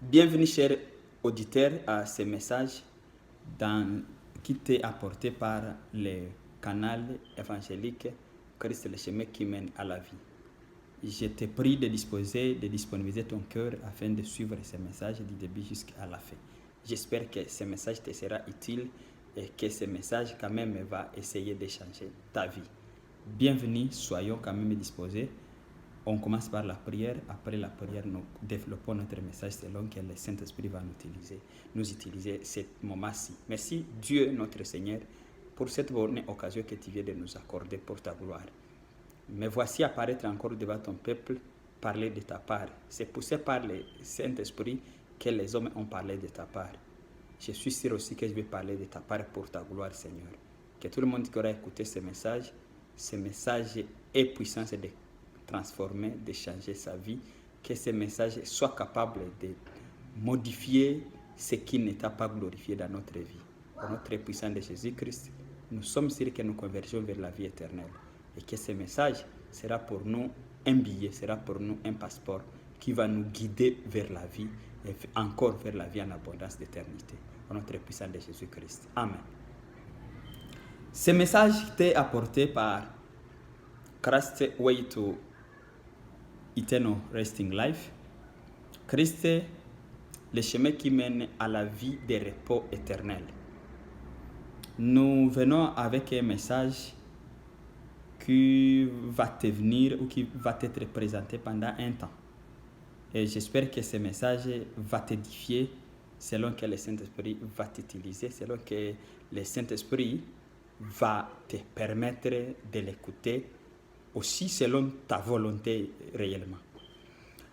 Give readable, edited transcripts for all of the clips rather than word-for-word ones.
Bienvenue, chers auditeurs, à ce message qui t'est apporté par le canal évangélique Christ le chemin qui mène à la vie. Je te prie de disponibiliser ton cœur afin de suivre ce message du début jusqu'à la fin. J'espère que ce message te sera utile et que ce message quand même va essayer de changer ta vie. Bienvenue, soyons quand même disposés. On commence par la prière. Après la prière, nous développons notre message selon que le Saint-Esprit va nous utiliser ce moment-ci. Merci Dieu notre Seigneur pour cette bonne occasion que tu viens de nous accorder pour ta gloire. Mais voici apparaître encore devant ton peuple, parler de ta part. C'est poussé par le Saint-Esprit que les hommes ont parlé de ta part. Je suis sûr aussi que je vais parler de ta part pour ta gloire, Seigneur. Que tout le monde qui aura écouté ce message est puissant de transformer, de changer sa vie, que ce message soit capable de modifier ce qui n'était pas glorifié dans notre vie. Au nom très puissant de Jésus-Christ, nous sommes sûrs que nous convergeons vers la vie éternelle et que ce message sera pour nous un billet, sera pour nous un passeport qui va nous guider vers la vie et encore vers la vie en abondance d'éternité. Au nom très puissant de Jésus-Christ. Amen. Ce message t'est apporté par Christ Way to Eternal Resting Life. Christ, le chemin qui mène à la vie de repos éternel. Nous venons avec un message qui va te venir ou qui va t'être présenté pendant un temps. Et j'espère que ce message va t'édifier selon que le Saint-Esprit va t'utiliser, selon que le Saint-Esprit va te permettre de l'écouter aussi selon ta volonté réellement.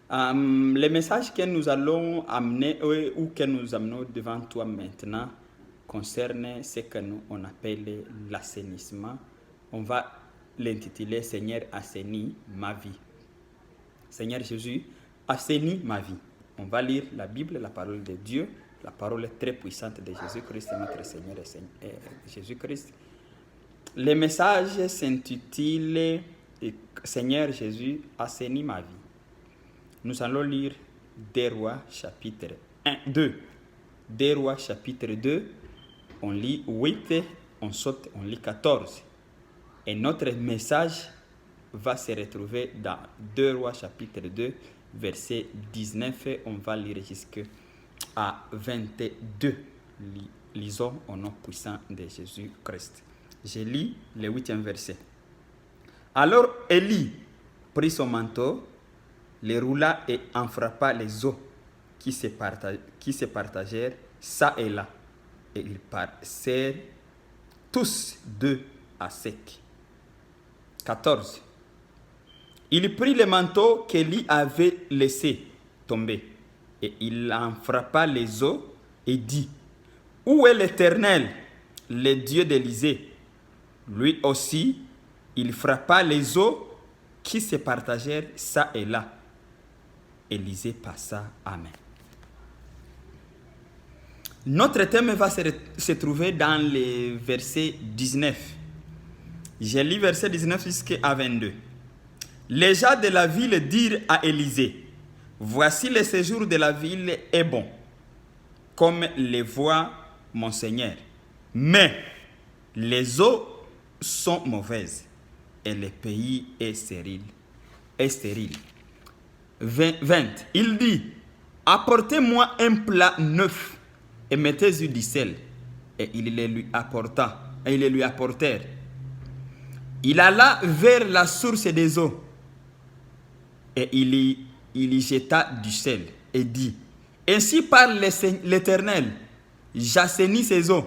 Le message que nous allons amener ou que nous amenons devant toi maintenant concerne ce que nous on appelle l'assainissement. On va l'intituler Seigneur assainis ma vie. Seigneur Jésus, assainis ma vie. On va lire la Bible, la parole de Dieu, la parole très puissante de Jésus-Christ, notre Seigneur et Jésus-Christ. Le message s'intitule Seigneur Jésus, assainis ma vie. Nous allons lire 2 Rois chapitre 2. 2 Rois chapitre 2, on lit 8, on saute, on lit 14. Et notre message va se retrouver dans 2 Rois chapitre 2, verset 19. On va lire jusqu'à 22. Lisons au nom puissant de Jésus-Christ. Je lis le 8e verset. Alors Élie prit son manteau, les roula et en frappa les eaux qui se partagèrent ça et là. Et ils passèrent tous deux à sec. 14. Il prit le manteau qu'Élie avait laissé tomber et il en frappa les eaux et dit: Où est l'Éternel, le Dieu d'Élysée? Lui aussi, il frappa les eaux qui se partagèrent ça et là. Élisée passa. Amen. Notre thème va se trouver dans le verset 19. J'ai lu verset 19 jusqu'à 22. Les gens de la ville dirent à Élisée: Voici le séjour de la ville est bon, comme le voit mon Seigneur. Mais les eaux sont mauvaises et le pays est stérile. 20. Il dit: Apportez-moi un plat neuf et mettez-y du sel. Et ils le lui apportèrent. Il alla vers la source des eaux et il y jeta du sel et dit: Ainsi parle l'Éternel, j'assainis ces eaux.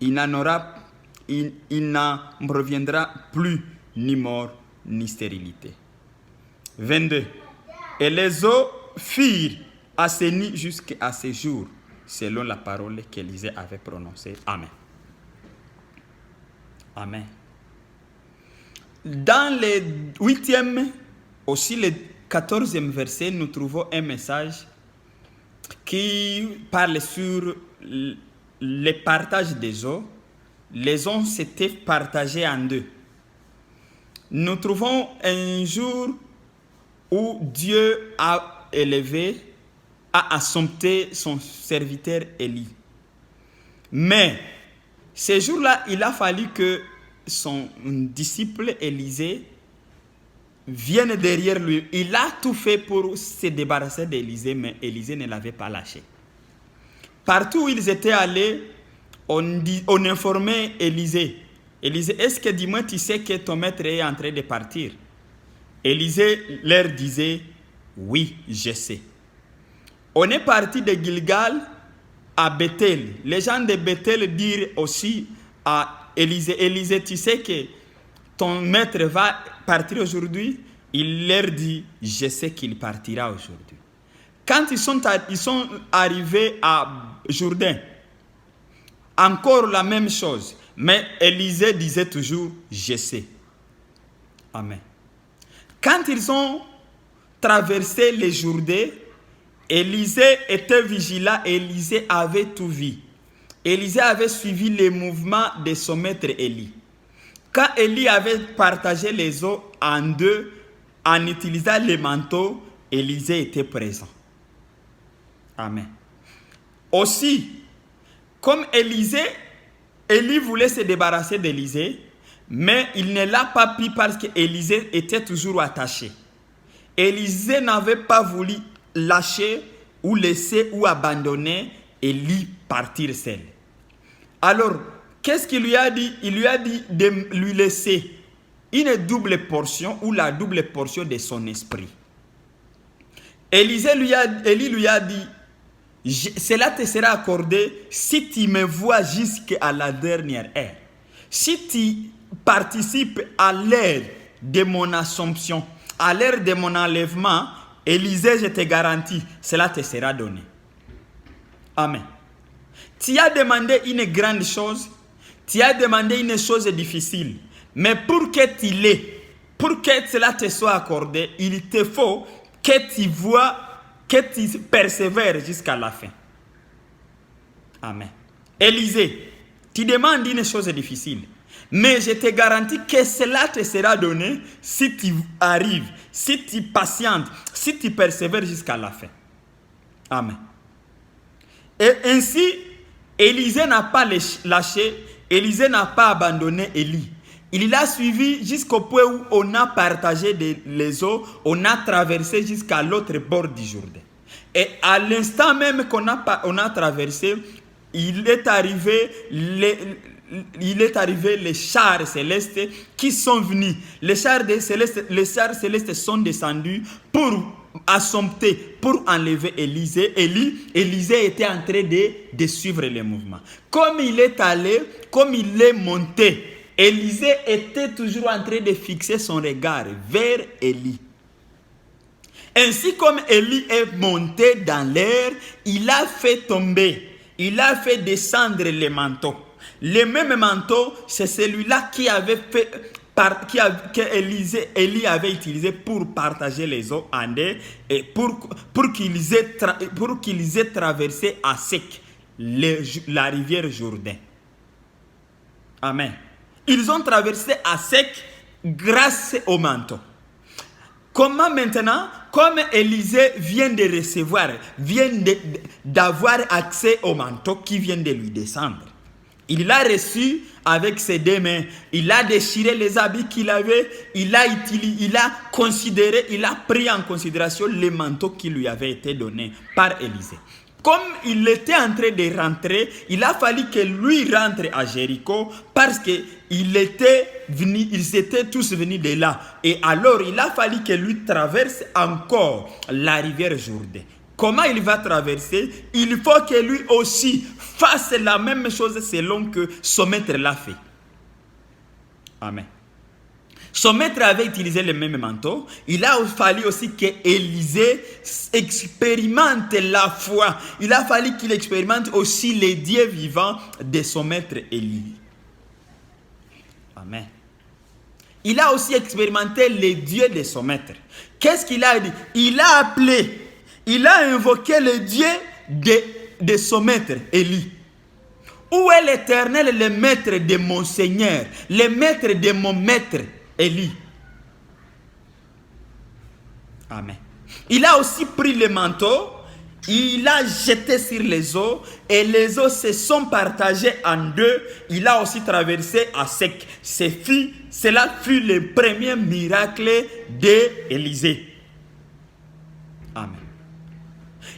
Il n'en reviendra plus ni mort ni stérilité. 22. Et les eaux furent assainies jusqu'à ce jour, selon la parole qu'Élisée avait prononcée. Amen. Amen. Dans le 8e, aussi le 14e verset, nous trouvons un message qui parle sur le partage des eaux. Les eaux s'étaient partagées en deux. Nous trouvons un jour où Dieu a élevé a assompté son serviteur Élie. Mais ce jour-là, il a fallu que son disciple Élisée vienne derrière lui. Il a tout fait pour se débarrasser d'Élisée, mais Élisée ne l'avait pas lâché. Partout où ils étaient allés, on informait Élisée. Élisée, est-ce que dis-moi, tu sais que ton maître est en train de partir? Élisée leur disait, oui, je sais. On est parti de Gilgal à Bethel. Les gens de Bethel dirent aussi à Élisée, Élisée, tu sais que ton maître va partir aujourd'hui? Il leur dit, je sais qu'il partira aujourd'hui. Quand ils sont arrivés à Jourdain, encore la même chose. Mais Élisée disait toujours, je sais. Amen. Quand ils ont traversé les Jourdain, Élisée était vigilant, Élisée avait tout vu. Élisée avait suivi les mouvements de son maître Élie. Quand Élie avait partagé les eaux en deux, en utilisant les manteaux, Élisée était présent. Amen. Aussi, comme Élie voulait se débarrasser d'Élisée, mais il ne l'a pas pris parce qu'Élisée était toujours attaché. Élisée n'avait pas voulu lâcher ou laisser ou abandonner Élie partir seul. Alors, qu'est-ce qu'il lui a dit? Il lui a dit de lui laisser une double portion ou la double portion de son esprit. Élie lui a dit, cela te sera accordé si tu me vois jusqu'à la dernière heure. Si tu participes à l'heure de mon assomption, à l'heure de mon enlèvement, Élisée, je te garantis, cela te sera donné. Amen. Tu as demandé une grande chose, tu as demandé une chose difficile, mais pour que tu l'aies, pour que cela te soit accordé, il te faut que tu vois, que tu persévères jusqu'à la fin. Amen. Élisée, tu demandes une chose difficile, mais je te garantis que cela te sera donné si tu arrives, si tu patientes, si tu persévères jusqu'à la fin. Amen. Et ainsi, Élisée n'a pas lâché, Élisée n'a pas abandonné Élie. Il l'a suivi jusqu'au point où on a partagé les eaux, on a traversé jusqu'à l'autre bord du Jourdain. Et à l'instant même qu'on a traversé, il est arrivé les chars célestes qui sont venus. Les chars célestes sont descendus pour assompter, pour enlever Élisée. Élisée était en train de suivre les mouvements. Comme il est allé, comme il est monté, Élisée était toujours en train de fixer son regard vers Élie. Ainsi comme Élie est monté dans l'air, il a fait tomber, il a fait descendre les manteaux. Le même manteau, c'est celui-là qui avait fait, Élie avait utilisé pour partager les eaux en deux et pour qu'ils aient traversé à sec la rivière Jourdain. Amen. Ils ont traversé à sec grâce au manteau. Comment maintenant, comme Élisée vient de recevoir, vient d'avoir accès au manteau qui vient de lui descendre, il l'a reçu avec ses deux mains, il a déchiré les habits qu'il avait, il a pris en considération les manteaux qui lui avaient été donnés par Élisée. Comme il était en train de rentrer, il a fallu que lui rentre à Jéricho parce qu'ils étaient tous venus de là. Et alors, il a fallu que lui traverse encore la rivière Jourdain. Comment il va traverser? Il faut que lui aussi fasse la même chose selon que son maître l'a fait. Amen. Son maître avait utilisé le même manteau. Il a fallu aussi que Élisée expérimente la foi. Il a fallu qu'il expérimente aussi les dieux vivants de son maître Élie. Amen. Il a aussi expérimenté les dieux de son maître. Qu'est-ce qu'il a dit? Il a appelé, il a invoqué le Dieu de son maître Élie. Où est l'Éternel, le maître de mon Seigneur, le maître de mon maître Élie? Amen. Il a aussi pris le manteau, Il a jeté sur les eaux et les eaux se sont partagées en deux. Il a aussi traversé à sec. Cela fut le premier miracle d'Élisée. Amen.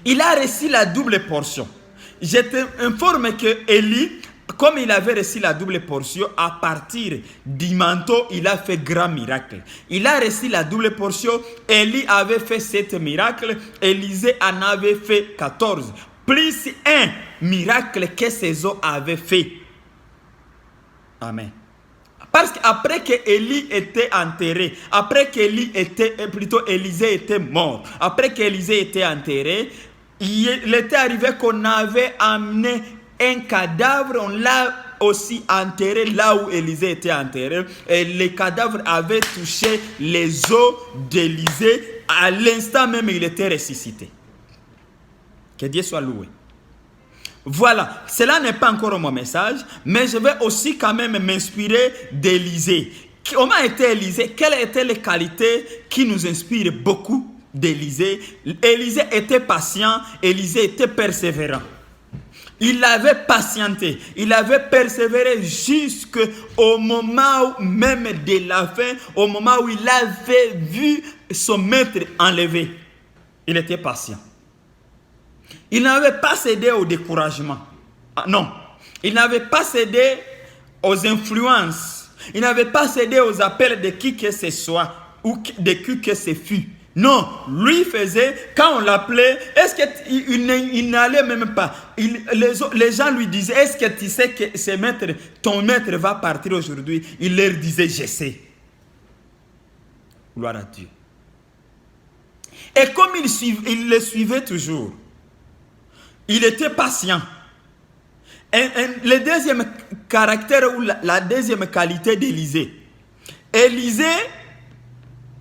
Il a reçu la double portion. Je t'informe que Élie, comme il avait reçu la double portion, à partir du manteau, il a fait grand miracle. Il a reçu la double portion. Élie avait fait 7 miracles. Élisée en avait fait 14. Plus un miracle que ces eaux avaient fait. Amen. Parce qu'après que Élie était enterré, après qu'Élisée était mort, après qu'Élisée était enterré, il était arrivé qu'on avait amené un cadavre, on l'a aussi enterré là où Élisée était enterré, et le cadavre avait touché les os d'Élisée. À l'instant même, il était ressuscité. Que Dieu soit loué. Voilà, cela n'est pas encore mon message, mais je vais aussi quand même m'inspirer d'Élisée. Comment était Élisée? Quelles étaient les qualités qui nous inspirent beaucoup d'Élisée? Élisée était patient, Élisée était persévérant. Il avait patienté, il avait persévéré jusqu'au moment même de la fin, au moment où il avait vu son maître enlevé. Il était patient. Il n'avait pas cédé au découragement. Non, il n'avait pas cédé aux influences. Il n'avait pas cédé aux appels de qui que ce soit ou de qui que ce fût. Non, lui faisait, quand on l'appelait, est-ce qu'il n'allait même pas. Les gens lui disaient, est-ce que tu sais que ton maître va partir aujourd'hui? Il leur disait, je sais. Gloire à Dieu. Et comme il le suivait toujours, il était patient. Le deuxième caractère ou la deuxième qualité d'Élisée. Élisée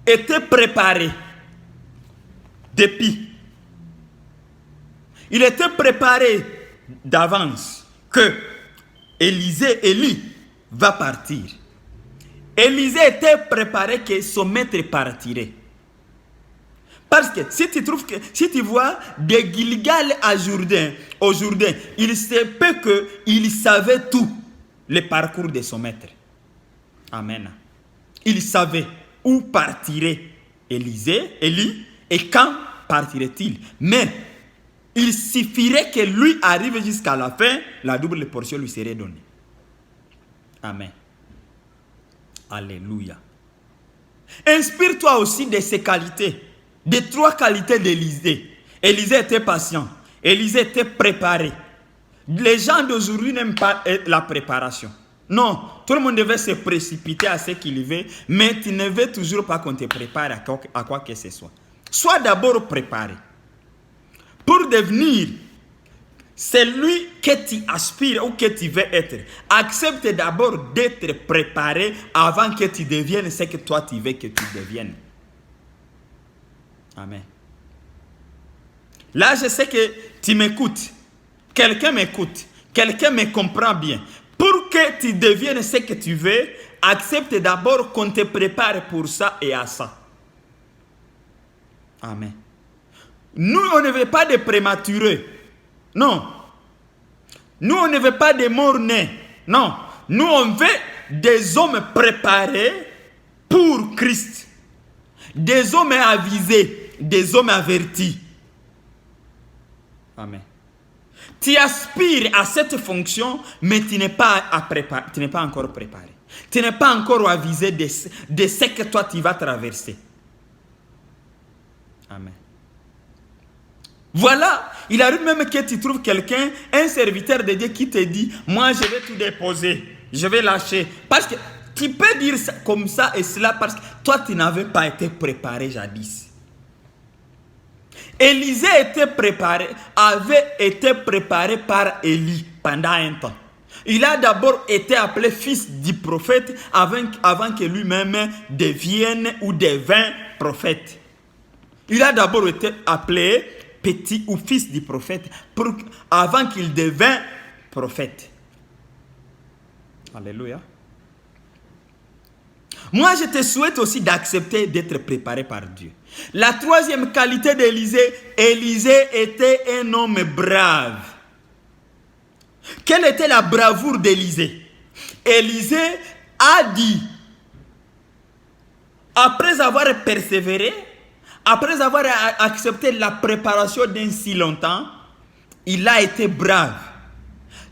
était préparé depuis. Il était préparé d'avance que Élie va partir. Élisée était préparé que son maître partirait. Parce que si tu vois de Gilgal au Jourdain, il se peut qu'il savait tout le parcours de son maître. Amen. Il savait où partirait Élie et quand partirait-il. Mais il suffirait que lui arrive jusqu'à la fin, la double portion lui serait donnée. Amen. Alléluia. Inspire-toi aussi de ces qualités. Des 3 qualités d'Élisée. Élisée était patient. Élisée était préparé. Les gens d'aujourd'hui n'aiment pas la préparation. Non, tout le monde devait se précipiter à ce qu'il veut, mais tu ne veux toujours pas qu'on te prépare à quoi que ce soit. Sois d'abord préparé. Pour devenir celui que tu aspires ou que tu veux être, accepte d'abord d'être préparé avant que tu deviennes ce que toi tu veux que tu deviennes. Amen. Là, je sais que tu m'écoutes. Quelqu'un m'écoute. Quelqu'un me comprend bien. Pour que tu deviennes ce que tu veux, accepte d'abord qu'on te prépare pour ça et à ça. Amen. Nous, on ne veut pas de prématurés. Non. Nous, on ne veut pas de morts-nés. Non. Nous, on veut des hommes préparés pour Christ. Des hommes avisés. Des hommes avertis. Amen. Tu aspires à cette fonction, mais tu n'es pas encore préparé. Tu n'es pas encore avisé de ce que toi tu vas traverser. Amen. Voilà, il arrive même que tu trouves quelqu'un, un serviteur de Dieu qui te dit, moi je vais tout déposer, je vais lâcher. Parce que tu peux dire ça, comme ça et cela parce que toi tu n'avais pas été préparé jadis. Élisée avait été préparé par Élie pendant un temps. Il a d'abord été appelé fils du prophète avant que lui-même devienne ou devint prophète. Il a d'abord été appelé petit ou fils du prophète avant qu'il devint prophète. Alléluia. Moi, je te souhaite aussi d'accepter d'être préparé par Dieu. La troisième qualité d'Élisée, Élisée était un homme brave. Quelle était la bravoure d'Élisée? Élisée a dit, après avoir persévéré, après avoir accepté la préparation d'un si longtemps, il a été brave.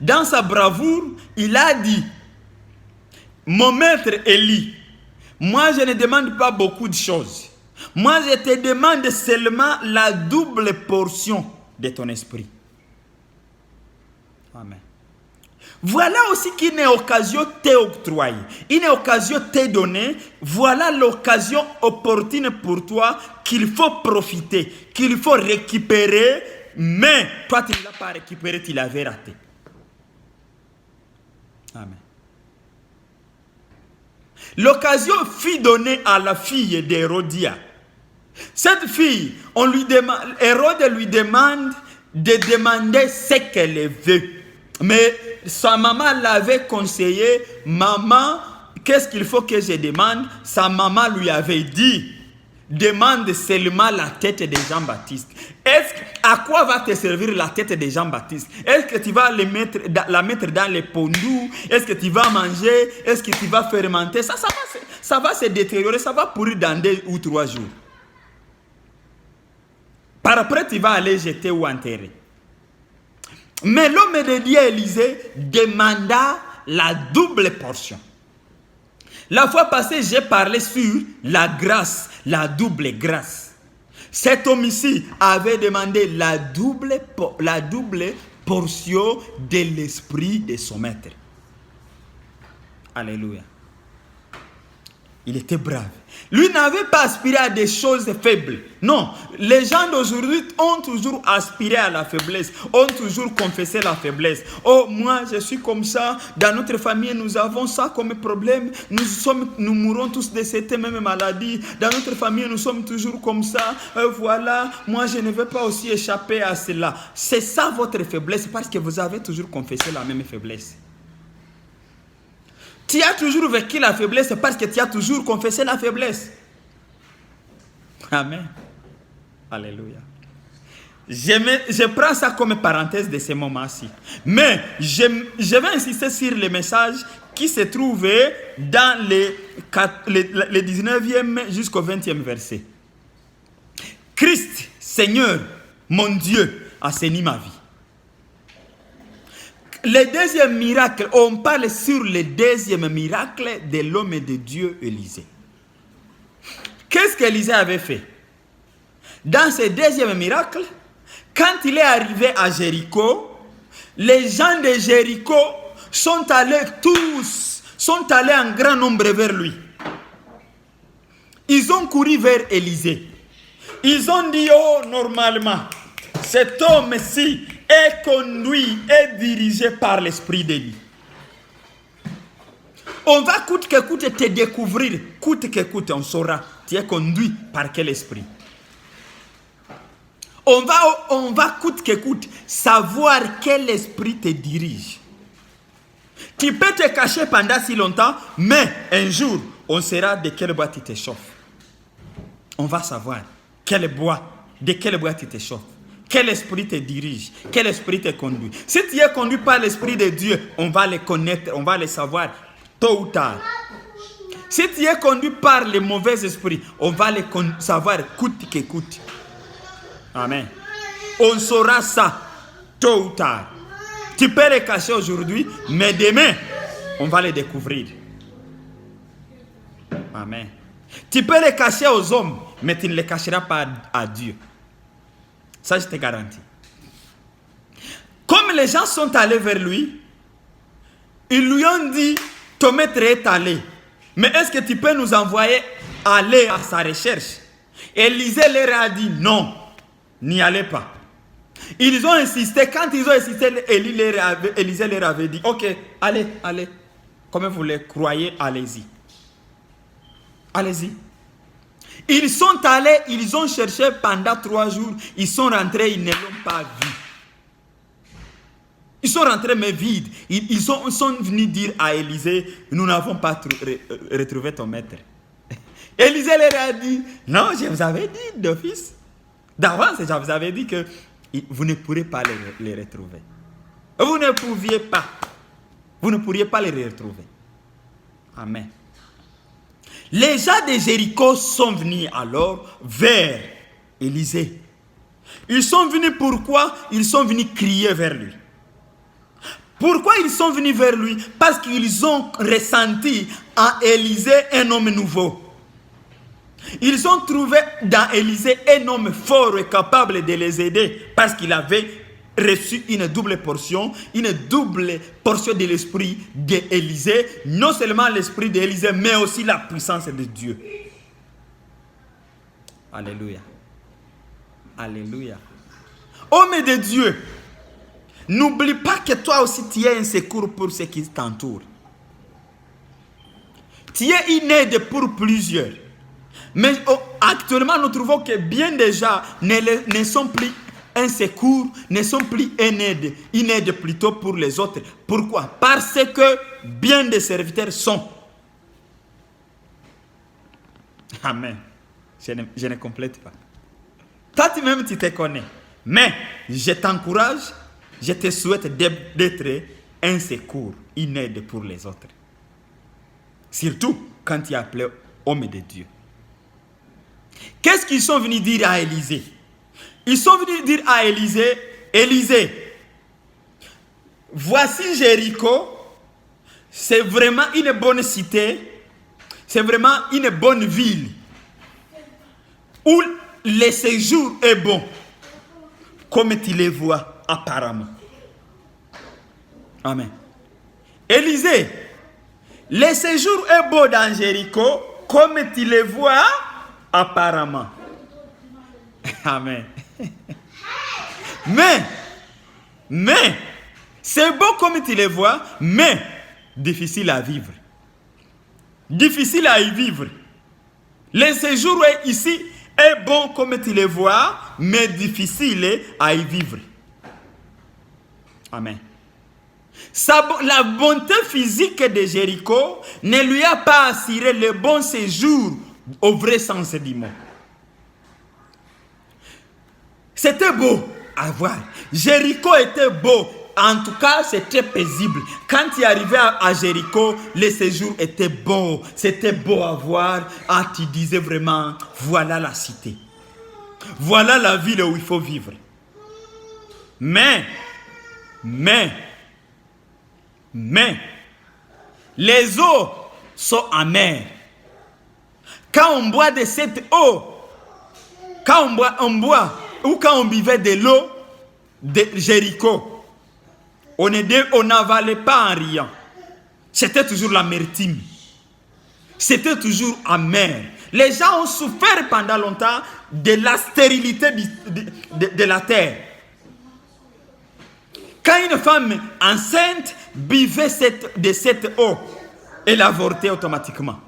Dans sa bravoure, il a dit, mon maître Élie, moi je ne demande pas beaucoup de choses. Moi je te demande seulement la double portion de ton esprit. Amen. Voilà aussi qu'une occasion t'est octroyée, une occasion t'est donnée. Voilà l'occasion opportune pour toi qu'il faut profiter, qu'il faut récupérer. Mais toi tu ne l'as pas récupéré, tu l'avais raté. Amen. L'occasion fut donnée à la fille d'Hérodia. Cette fille, Hérode lui demande de demander ce qu'elle veut. Mais sa maman l'avait conseillé. Maman, qu'est-ce qu'il faut que je demande? Sa maman lui avait dit, demande seulement la tête de Jean-Baptiste. À quoi va te servir la tête de Jean-Baptiste? Est-ce que tu vas la mettre dans les pondous? Est-ce que tu vas manger? Est-ce que tu vas fermenter? Ça va se détériorer, ça va pourrir dans 2 ou 3 jours. Par après, tu vas aller jeter ou enterrer. Mais l'homme de Dieu Élisée demanda la double portion. La fois passée, j'ai parlé sur la grâce, la double grâce. Cet homme ici avait demandé la double portion de l'esprit de son maître. Alléluia. Il était brave. Lui n'avait pas aspiré à des choses faibles. Non, les gens d'aujourd'hui ont toujours aspiré à la faiblesse, ont toujours confessé la faiblesse. Oh, moi, je suis comme ça. Dans notre famille, nous avons ça comme problème. Nous mourons tous de cette même maladie. Dans notre famille, nous sommes toujours comme ça. Voilà, moi, je ne veux pas aussi échapper à cela. C'est ça votre faiblesse, parce que vous avez toujours confessé la même faiblesse. Tu as toujours vécu la faiblesse parce que tu as toujours confessé la faiblesse. Amen. Alléluia. Je prends ça comme parenthèse de ce moment-ci. Mais je vais insister sur le message qui se trouvait dans le 19e jusqu'au 20e verset. Christ, Seigneur, mon Dieu, assainit ma vie. Le deuxième miracle, on parle sur le deuxième miracle de l'homme de Dieu Élisée. Qu'est-ce qu'Élisée avait fait? Dans ce deuxième miracle, quand il est arrivé à Jéricho, les gens de Jéricho sont allés en grand nombre vers lui. Ils ont couru vers Élisée. Ils ont dit, oh, normalement, cet homme-ci est conduit et dirigé par l'esprit d'Élie. On va coûte que coûte te découvrir, coûte que coûte, on saura, tu es conduit par quel esprit. On va coûte que coûte savoir quel esprit te dirige. Tu peux te cacher pendant si longtemps, mais un jour, on saura de quel bois tu te chauffes. On va savoir de quel bois tu te chauffes. Quel esprit te dirige? Quel esprit te conduit? Si tu es conduit par l'esprit de Dieu, on va le connaître, on va le savoir tôt ou tard. Si tu es conduit par les mauvais esprits, on va le savoir coûte que coûte. Amen. On saura ça tôt ou tard. Tu peux le cacher aujourd'hui, mais demain, on va le découvrir. Amen. Tu peux le cacher aux hommes, mais tu ne le cacheras pas à Dieu. Ça, je te garantis. Comme les gens sont allés vers lui, ils lui ont dit, ton maître est allé. Mais est-ce que tu peux nous envoyer aller à sa recherche? Élisée leur a dit, non, n'y allez pas. Ils ont insisté. Quand ils ont insisté, Élisée leur avait dit, ok, allez. Comme vous le croyez, allez-y. Allez-y. Ils sont allés, ils ont cherché pendant 3 jours. Ils sont rentrés, ils ne l'ont pas vu. Ils sont rentrés mais vides. Ils sont venus dire à Élisée, nous n'avons pas retrouvé ton maître. Élisée leur a dit, non, je vous avais dit d'office. D'avance, je vous avais dit que vous ne pourrez pas les retrouver. Vous ne pouviez pas. Vous ne pourriez pas les retrouver. Amen. Les gens de Jéricho sont venus alors vers Élisée. Ils sont venus pourquoi? Ils sont venus crier vers lui. Pourquoi ils sont venus vers lui? Parce qu'ils ont ressenti en Élisée un homme nouveau. Ils ont trouvé dans Élisée un homme fort et capable de les aider parce qu'il avait reçu une double portion de l'esprit d'Élisée. Non seulement l'esprit d'Élisée, mais aussi la puissance de Dieu. Alléluia. Alléluia. Homme de Dieu, n'oublie pas que toi aussi tu es un secours pour ceux qui t'entourent. Tu es une aide pour plusieurs. Mais actuellement, nous trouvons que bien des gens ne sont plus un secours, ne sont plus une aide plutôt pour les autres. Pourquoi? Parce que bien des serviteurs sont. Amen. Je ne complète pas. Toi-même, tu te connais. Mais je t'encourage, je te souhaite d'être un secours, une aide pour les autres. Surtout quand tu es appelé homme de Dieu. Qu'est-ce qu'ils sont venus dire à Élisée? Ils sont venus dire à Élisée, Élisée, voici Jéricho, c'est vraiment une bonne cité, c'est vraiment une bonne ville, où le séjour est bon, comme tu les vois apparemment. Amen. Élisée, le séjour est beau dans Jéricho, comme tu le vois apparemment. Amen. Mais, c'est beau comme tu le vois, mais difficile à vivre. Difficile à y vivre. Le séjour ici est bon comme tu le vois, mais difficile à y vivre. Amen. La bonté physique de Jéricho ne lui a pas assuré le bon séjour au vrai sens du mot. C'était beau à voir. Jéricho était beau. En tout cas, c'était paisible. Quand il arrivait à Jéricho, le séjour était beau. C'était beau à voir. Ah, tu disais vraiment, voilà la cité. Voilà la ville où il faut vivre. Mais, les eaux sont amères. Quand on boit de cette eau, quand on boit ou quand on buvait de l'eau de Jéricho, on n'avalait pas en riant. C'était toujours l'amertume. C'était toujours amer. Les gens ont souffert pendant longtemps de la stérilité de la terre. Quand une femme enceinte buvait de cette eau, elle avortait automatiquement.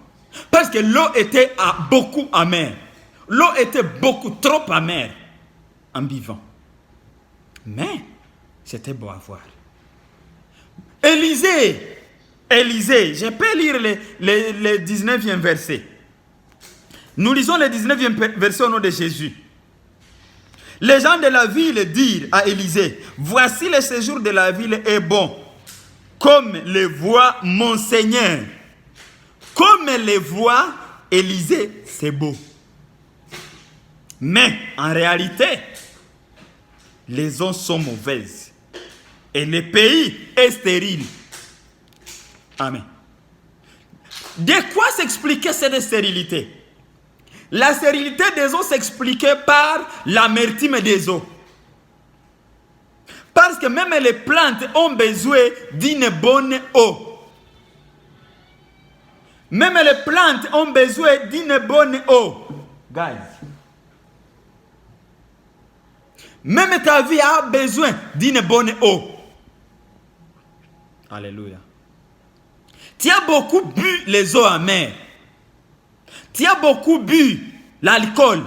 Parce que l'eau était beaucoup amère. L'eau était beaucoup trop amère en buvant. Mais c'était beau à voir. Élisée, je peux lire le 19e verset. Nous lisons le 19e verset au nom de Jésus. Les gens de la ville dirent à Élisée, voici le séjour de la ville est bon, comme le voit mon Seigneur. Comme le voit Élisée, c'est beau. Mais en réalité, les eaux sont mauvaises et le pays est stérile. Amen. De quoi s'expliquait cette stérilité? La stérilité des eaux s'expliquait par l'amertume des eaux. Parce que même les plantes ont besoin d'une bonne eau. Même les plantes ont besoin d'une bonne eau. Guys. Même ta vie a besoin d'une bonne eau. Alléluia. Tu as beaucoup bu les eaux amères. Tu as beaucoup bu l'alcool,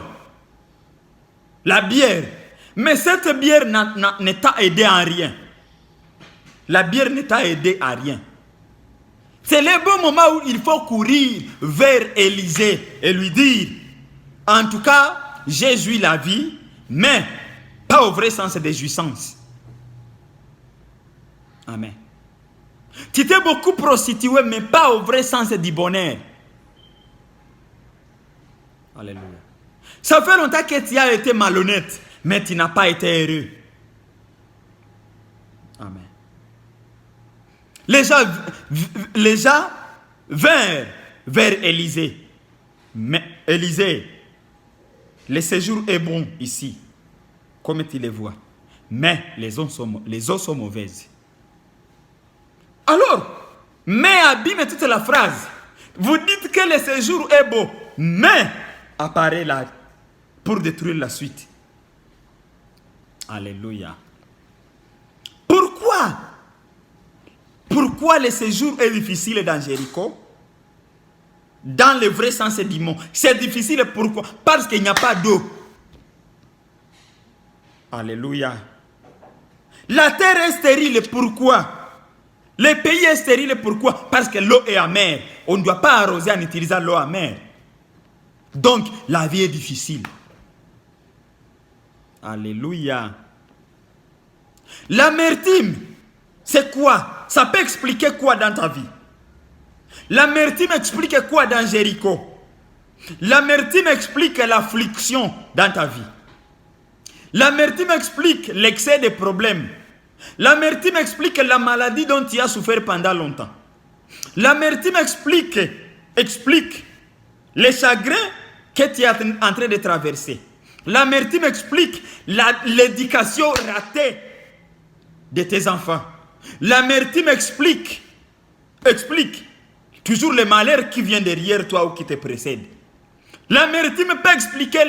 la bière. Mais cette bière ne t'a aidé en rien. la bière ne t'a aidé à rien. C'est le bon moment où il faut courir vers Élisée et lui dire, en tout cas, j'ai joui la vie, mais pas au vrai sens de jouissance. Amen. Tu t'es beaucoup prostitué, mais pas au vrai sens du bonheur. Alléluia. Ça fait longtemps que tu as été malhonnête, mais tu n'as pas été heureux. Amen. Les gens vinrent vers Élisée. Mais Élisée, le séjour est bon ici, comme tu les vois. Mais les eaux sont mauvaises. Alors, mais abîme toute la phrase. Vous dites que le séjour est beau, mais apparaît là pour détruire la suite. Alléluia. Pourquoi le séjour est difficile dans Jéricho? Dans le vrai sens du mot. C'est difficile pourquoi? Parce qu'il n'y a pas d'eau. Alléluia. La terre est stérile, pourquoi? Le pays est stérile, pourquoi? Parce que l'eau est amère. On ne doit pas arroser en utilisant l'eau amère. Donc, la vie est difficile. Alléluia. L'amertume, c'est quoi? Ça peut expliquer quoi dans ta vie? L'amertume explique quoi dans Jéricho? L'amertume explique l'affliction dans ta vie. L'amertume explique l'excès de problèmes. L'amertume explique la maladie dont tu as souffert pendant longtemps. L'amertume explique les chagrins que tu es en train de traverser. L'amertume explique l'éducation ratée de tes enfants. L'amertume explique toujours le malheur qui vient derrière toi ou qui te précède. L'amertume peut expliquer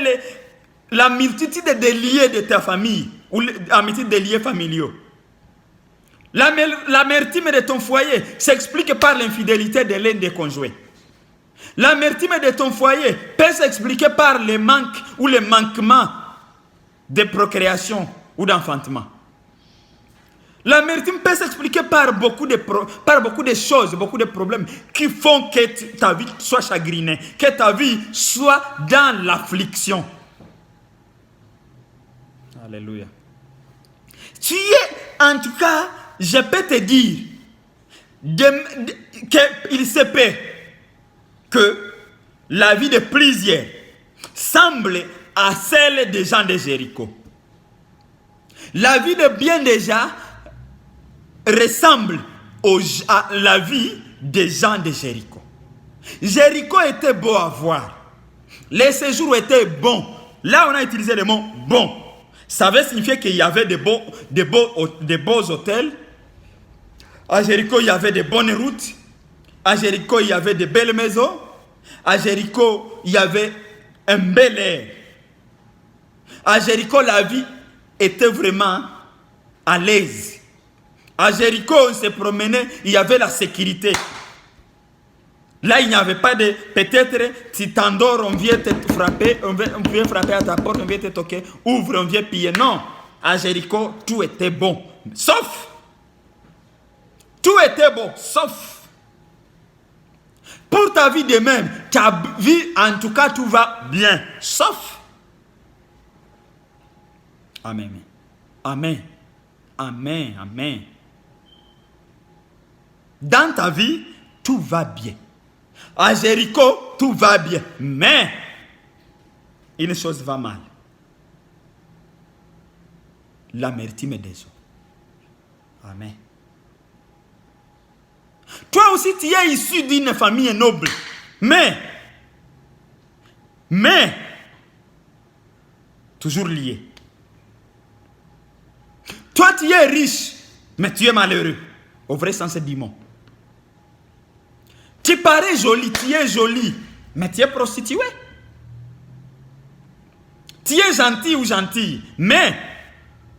la multitude de liens de ta famille ou la multitude de liens familiaux. L'amertume de ton foyer s'explique par l'infidélité de l'un des conjoints. L'amertume de ton foyer peut s'expliquer par le manque ou le manquement de procréation ou d'enfantement. L'amertume peut s'expliquer par beaucoup de choses, beaucoup de problèmes qui font que ta vie soit chagrinée, que ta vie soit dans l'affliction. Alléluia. Tu es, en tout cas, je peux te dire qu'il se peut que la vie de plusieurs semble à celle des gens de Jéricho. La vie de bien des gens ressemble à la vie des gens de Jéricho. Jéricho était beau à voir. Les séjours étaient bons. Là, on a utilisé le mot bon. Ça veut signifier qu'il y avait de beaux hôtels. À Jéricho, il y avait de bonnes routes. À Jéricho, il y avait de belles maisons. À Jéricho, il y avait un bel air. À Jéricho, la vie était vraiment à l'aise. À Jéricho, on se promenait, il y avait la sécurité. Là, il n'y avait pas de... Peut-être, tu t'endors, on vient te frapper, on vient frapper à ta porte, on vient te toquer, ouvre, on vient piller. Non, à Jéricho, tout était bon. Sauf... Tout était bon, sauf... Pour ta vie de même, ta vie, en tout cas, tout va bien. Sauf... Amen. Amen. Amen. Amen. Dans ta vie, tout va bien. À Jéricho, tout va bien. Mais, une chose va mal. L'amertume des eaux. Amen. Toi aussi, tu es issu d'une famille noble. Mais, toujours lié. Toi, tu es riche, mais tu es malheureux. Au vrai sens du mot. Tu parais joli, tu es joli, mais tu es prostitué. Tu es gentil ou gentille, mais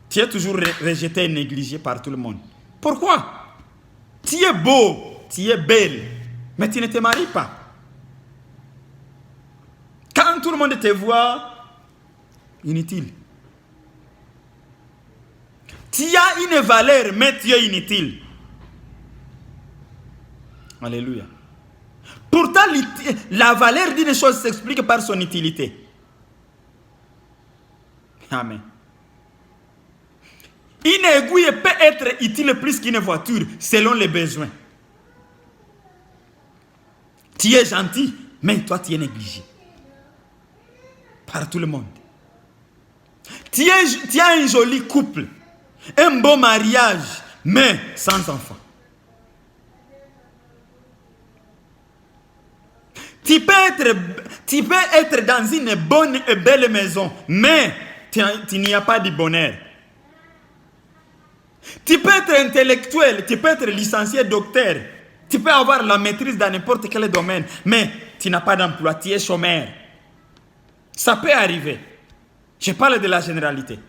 tu es toujours rejeté et négligé par tout le monde. Pourquoi? Tu es beau, tu es belle, mais tu ne te maries pas. Quand tout le monde te voit, inutile. Tu as une valeur, mais tu es inutile. Alléluia. Pourtant, la valeur d'une chose s'explique par son utilité. Amen. Une aiguille peut être utile plus qu'une voiture selon les besoins. Tu es gentil, mais toi tu es négligé par tout le monde. Tu as un joli couple, un beau mariage, mais sans enfant. Tu peux être dans une bonne et belle maison, mais tu n'y as pas de bonheur. Tu peux être intellectuel, tu peux être licencié, docteur, tu peux avoir la maîtrise dans n'importe quel domaine, mais tu n'as pas d'emploi, tu es chômeur. Ça peut arriver. Je parle de la généralité.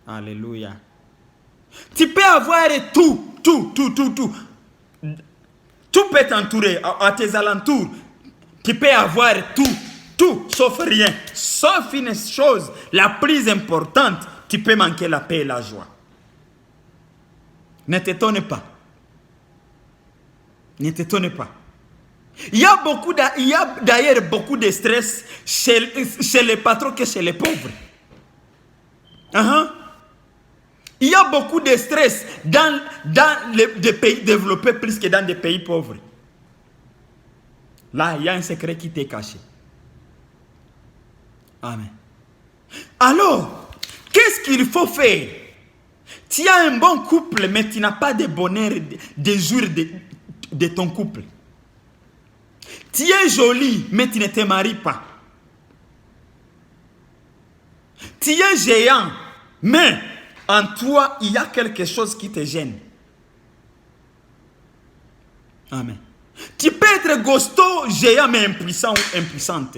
Alléluia. Tu peux avoir tout. Tout peut t'entourer à tes alentours. Tu peux avoir tout, sauf rien. Sauf une chose, la plus importante, tu peux manquer la paix et la joie. Ne t'étonne pas. Ne t'étonne pas. Il y a d'ailleurs beaucoup de stress chez les patrons que chez les pauvres. Il y a beaucoup de stress dans les pays développés plus que dans des pays pauvres. Là, il y a un secret qui t'est caché. Amen. Alors, qu'est-ce qu'il faut faire? Tu as un bon couple, mais tu n'as pas de bonheur des jours de ton couple. Tu es joli, mais tu ne te maries pas. Tu es géant, mais en toi, il y a quelque chose qui te gêne. Amen. Tu peux être costaud, géant, mais impuissant ou impuissante.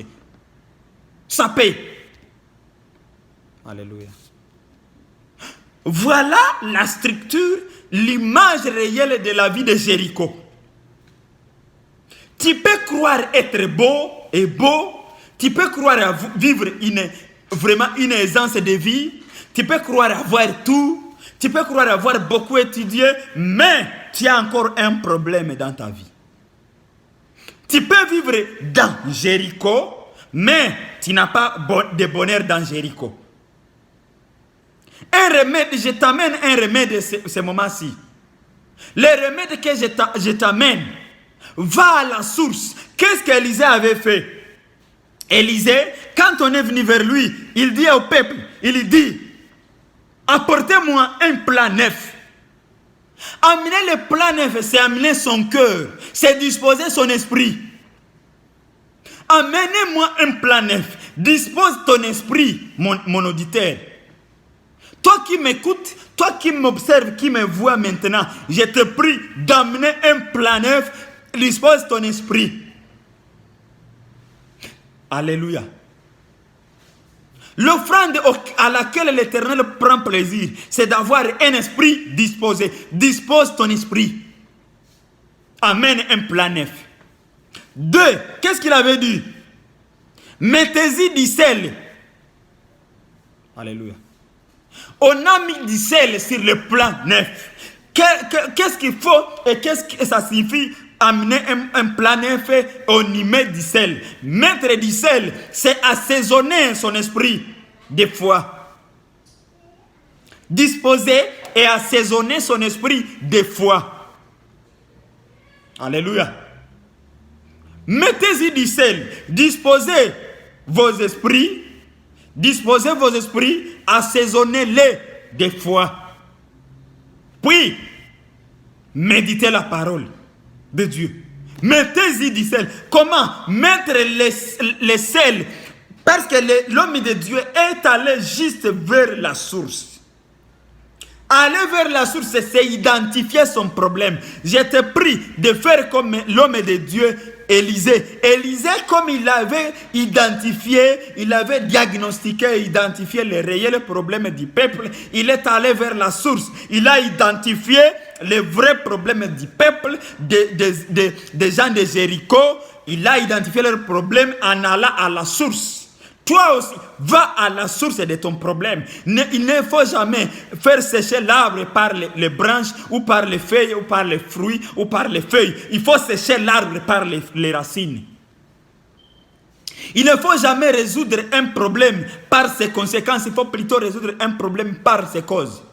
Ça paye. Alléluia. Voilà la structure, l'image réelle de la vie de Jéricho. Tu peux croire être beau et beau. Tu peux croire vivre vraiment une aisance de vie. Tu peux croire avoir tout. Tu peux croire avoir beaucoup étudié. Mais tu as encore un problème dans ta vie. Tu peux vivre dans Jéricho, mais tu n'as pas de bonheur dans Jéricho. Un remède, je t'amène un remède ce moment-ci. Le remède que je t'amène, va à la source. Qu'est-ce qu'Élisée avait fait? Élisée, quand on est venu vers lui, il dit au peuple, il dit, apportez-moi un plat neuf. Amener le plat neuf, c'est amener son cœur, c'est disposer son esprit. Amenez-moi un plat neuf, dispose ton esprit, mon auditeur. Toi qui m'écoutes, toi qui m'observes, qui me vois maintenant, je te prie d'amener un plat neuf, dispose ton esprit. Alléluia. L'offrande à laquelle l'Éternel prend plaisir, c'est d'avoir un esprit disposé. Dispose ton esprit. Amène un plat neuf. 2. Qu'est-ce qu'il avait dit? Mettez-y du sel. Alléluia. On a mis du sel sur le plat neuf. Qu'est-ce qu'il faut et qu'est-ce que ça signifie? Amener un plat neuf, on y met du sel. Mettre du sel, c'est assaisonner son esprit des fois. Disposer et assaisonner son esprit des fois. Alléluia. Mettez-y du sel. Disposez vos esprits. Disposez vos esprits. Assaisonnez-les des fois. Puis, méditez la parole de Dieu. Mettez-y du sel. Comment mettre le sel? Parce que l'homme de Dieu est allé juste vers la source. Aller vers la source, c'est identifier son problème. Je te prie de faire comme l'homme de Dieu, Élisée. Élisée, comme il avait identifié, il avait diagnostiqué, identifié les réels problèmes du peuple, il est allé vers la source. Il a identifié les vrais problèmes du peuple, des gens de Jéricho. Il a identifié leurs problèmes en allant à la source. Toi aussi, va à la source de ton problème. Il ne faut jamais faire sécher l'arbre par les branches, ou par les feuilles, ou par les fruits, ou par les feuilles. Il faut sécher l'arbre par les racines. Il ne faut jamais résoudre un problème par ses conséquences. Il faut plutôt résoudre un problème par ses causes.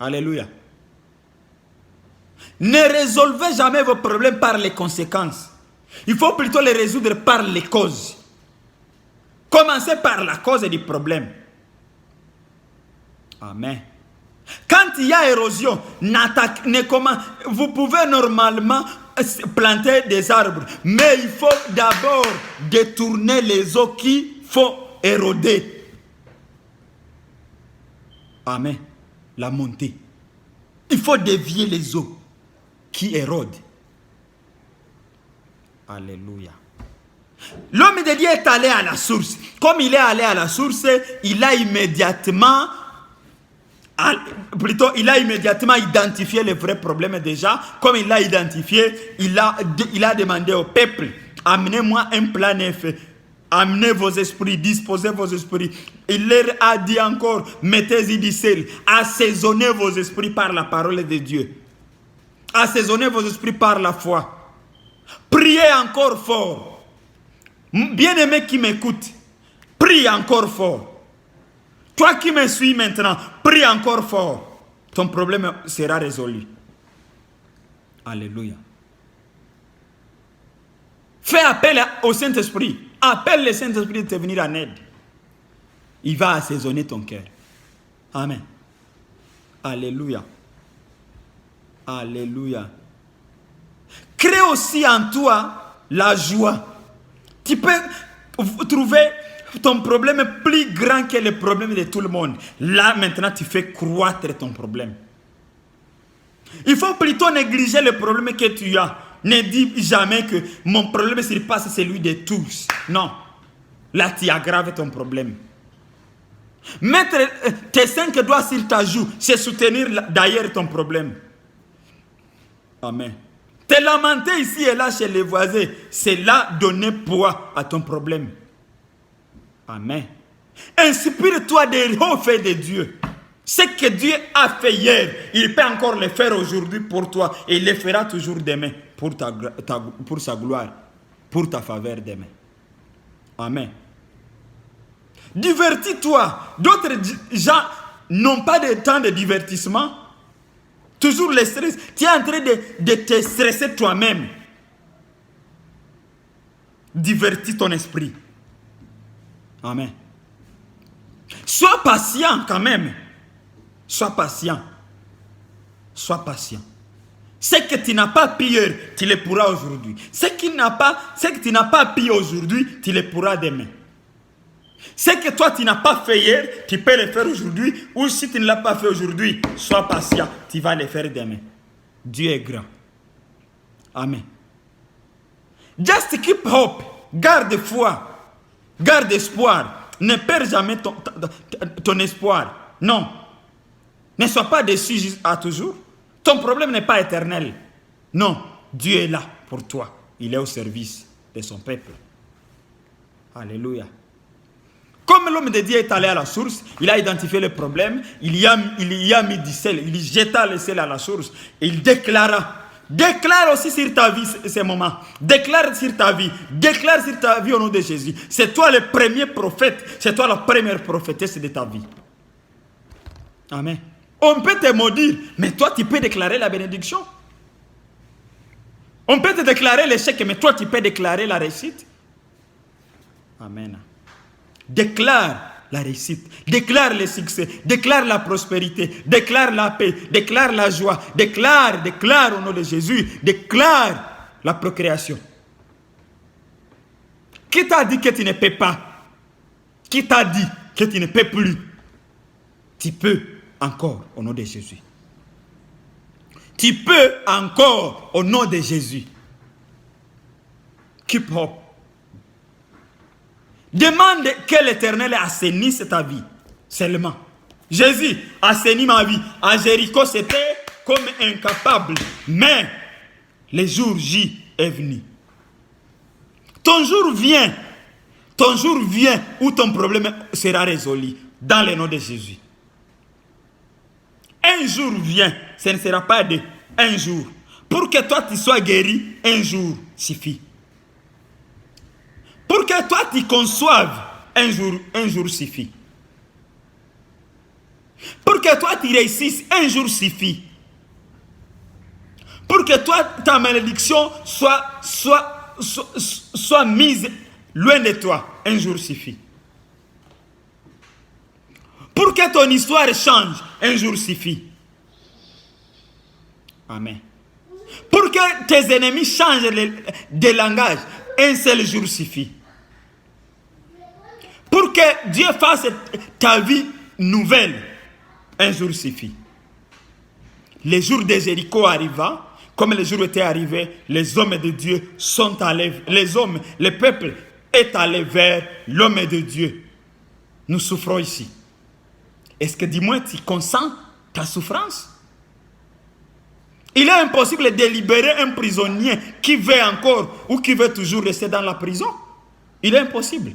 Alléluia. Ne résolvez jamais vos problèmes par les conséquences. Il faut plutôt les résoudre par les causes. Commencez par la cause du problème. Amen. Quand il y a érosion, vous pouvez normalement planter des arbres, mais il faut d'abord détourner les eaux qui font éroder. Amen. La montée. Il faut dévier les eaux qui érodent. Alléluia. L'homme de Dieu est allé à la source. Comme il est allé à la source, il a immédiatement identifié le vrai problème déjà. Comme il l'a identifié, il a demandé au peuple, amenez-moi un plan neuf. Amenez vos esprits, disposez vos esprits. Il leur a dit encore, mettez-y du sel. Assaisonnez vos esprits par la parole de Dieu. Assaisonnez vos esprits par la foi. Priez encore fort. Bien-aimé qui m'écoute, prie encore fort. Toi qui me suis maintenant, prie encore fort. Ton problème sera résolu. Alléluia. Fais appel au Saint-Esprit. Appelle le Saint-Esprit de te venir en aide. Il va assaisonner ton cœur. Amen. Alléluia. Alléluia. Crée aussi en toi la joie. Tu peux trouver ton problème plus grand que le problème de tout le monde. Là, maintenant, tu fais croître ton problème. Il faut plutôt négliger le problème que tu as. Ne dis jamais que mon problème surpasse celui de tous. Non. Là, tu aggraves ton problème. Mettre tes 5 doigts sur ta joue, c'est soutenir d'ailleurs ton problème. Amen. Te lamenter ici et là chez les voisins, c'est là donner poids à ton problème. Amen. Inspire-toi des hauts faits de Dieu. Ce que Dieu a fait hier, il peut encore le faire aujourd'hui pour toi. Et il le fera toujours demain pour sa gloire, pour ta faveur demain. Amen. Divertis-toi. D'autres gens n'ont pas de temps de divertissement. Toujours le stress. Tu es en train de te stresser toi-même. Divertis ton esprit. Amen. Sois patient quand même. Sois patient. Sois patient. Ce que tu n'as pas pu hier, tu le pourras aujourd'hui. Ce que tu n'as pas pu aujourd'hui, tu le pourras demain. Ce que toi tu n'as pas fait hier, tu peux le faire aujourd'hui. Ou si tu ne l'as pas fait aujourd'hui, sois patient, tu vas le faire demain. Dieu est grand. Amen. Just keep hope. Garde foi. Garde espoir. Ne perds jamais ton espoir. Non. Ne sois pas déçu à toujours. Ton problème n'est pas éternel. Non. Dieu est là pour toi. Il est au service de son peuple. Alléluia. Comme l'homme de Dieu est allé à la source, il a identifié le problème, il y a mis du sel, il jeta le sel à la source, et il déclara. Déclare aussi sur ta vie ces moments. Déclare sur ta vie au nom de Jésus. C'est toi le premier prophète, c'est toi la première prophétesse de ta vie. Amen. On peut te maudire, mais toi tu peux déclarer la bénédiction. On peut te déclarer l'échec, mais toi tu peux déclarer la réussite. Amen. Déclare la réussite, déclare le succès, déclare la prospérité, déclare la paix, déclare la joie, déclare au nom de Jésus, déclare la procréation. Qui t'a dit que tu ne peux pas? Qui t'a dit que tu ne peux plus? Tu peux encore au nom de Jésus. Tu peux encore au nom de Jésus. Keep hope. Demande que l'Éternel assainisse ta vie. Seulement. Jésus assainit ma vie. À Jéricho, c'était comme incapable. Mais le jour J est venu. Ton jour vient. ton jour vient où ton problème sera résolu. Dans le nom de Jésus. Un jour vient, ce ne sera pas un jour. Pour que toi tu sois guéri, un jour suffit. Pour que toi tu conçoives, un jour suffit. Pour que toi tu réussisses, un jour suffit. Pour que toi, ta malédiction soit mise loin de toi, un jour suffit. Pour que ton histoire change, un jour suffit. Amen. Pour que tes ennemis changent de langage, un seul jour suffit. Pour que Dieu fasse ta vie nouvelle, un jour suffit. Les jours de Jéricho arrivant, comme les jours étaient arrivés, les hommes de Dieu sont allés, le peuple est allé vers l'homme de Dieu. Nous souffrons ici. Est-ce que dis-moi, tu consens ta souffrance? Il est impossible de libérer un prisonnier qui veut encore ou qui veut toujours rester dans la prison. Il est impossible.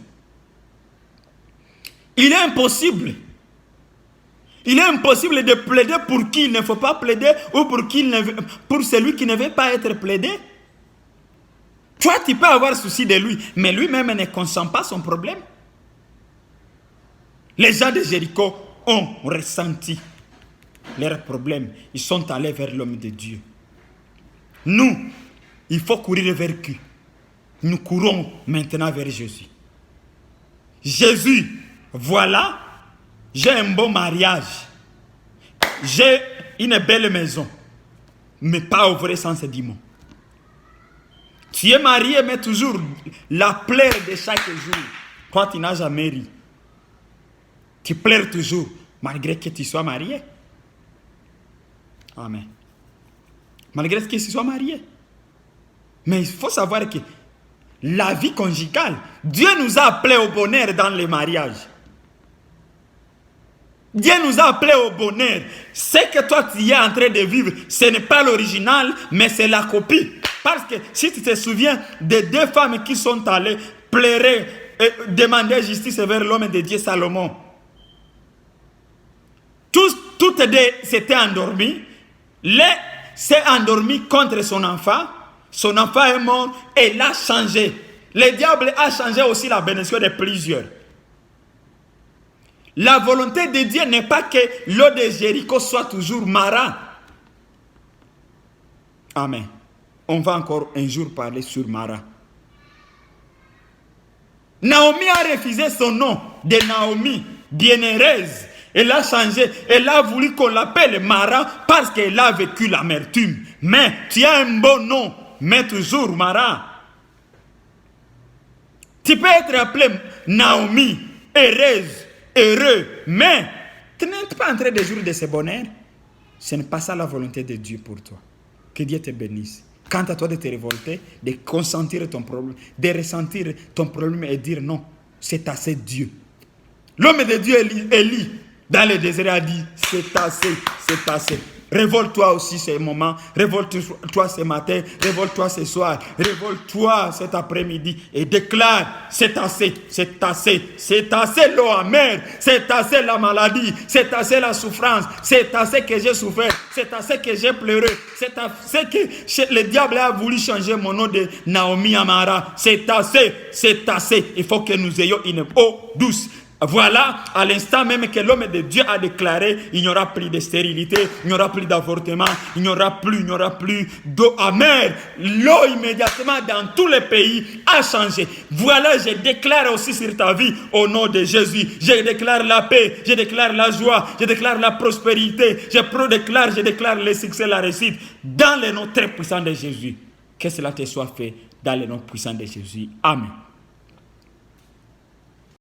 Il est impossible. Il est impossible de plaider pour qui il ne faut pas plaider ou pour celui qui ne veut pas être plaidé. Toi, tu peux avoir souci de lui, mais lui-même ne consent pas son problème. Les gens de Jéricho ont ressenti leurs problèmes. Ils sont allés vers l'homme de Dieu. Nous, il faut courir vers qui? Nous courons maintenant vers Jésus. Jésus, voilà, j'ai un beau mariage. J'ai une belle maison. Mais pas au vrai sens du mot. Tu es marié, mais toujours la plaire de chaque jour. Toi, tu n'as jamais ri. Tu pleures toujours, malgré que tu sois marié. Amen. Malgré que tu sois marié. Mais il faut savoir que la vie conjugale, Dieu nous a appelés au bonheur dans les mariages. Dieu nous a appelés au bonheur. Ce que toi tu es en train de vivre, ce n'est pas l'original, mais c'est la copie. Parce que si tu te souviens des deux femmes qui sont allées pleurer et demander justice vers l'homme de Dieu Salomon, toutes deux s'étaient endormies. L'un s'est endormi contre son enfant. Son enfant est mort et il a changé. Le diable a changé aussi la bénédiction de plusieurs. La volonté de Dieu n'est pas que l'eau de Jéricho soit toujours Mara. Amen. On va encore un jour parler sur Mara. Naomi a refusé son nom de Naomi, bienheureuse. Elle a changé. Elle a voulu qu'on l'appelle Mara parce qu'elle a vécu l'amertume. Mais tu as un bon nom, mais toujours Mara. Tu peux être appelé Naomi, heureuse, heureux, mais tu n'es pas en train de jouir de ce bonheur. Ce n'est pas ça la volonté de Dieu pour toi. Que Dieu te bénisse. Quant à toi de te révolter, de consentir ton problème, de ressentir ton problème et dire non, c'est assez Dieu. L'homme de Dieu, Élie, dans le désert a dit, c'est assez, c'est assez. Révolte-toi aussi ces moments, révolte-toi ce matin, révolte-toi ce soir, révolte-toi cet après-midi et déclare, c'est assez, c'est assez, c'est assez l'eau amère, c'est assez la maladie, c'est assez la souffrance, c'est assez que j'ai souffert, c'est assez que j'ai pleuré, c'est assez que le diable a voulu changer mon nom de Naomi Amara, c'est assez, il faut que nous ayons une eau douce. Voilà, à l'instant même que l'homme de Dieu a déclaré, il n'y aura plus de stérilité, il n'y aura plus d'avortement, il n'y aura plus d'eau amère. L'eau immédiatement dans tous les pays a changé. Voilà, je déclare aussi sur ta vie au nom de Jésus. Je déclare la paix, je déclare la joie, je déclare la prospérité, je déclare le succès, la réussite dans le nom très puissant de Jésus. Que cela te soit fait dans le nom puissant de Jésus. Amen.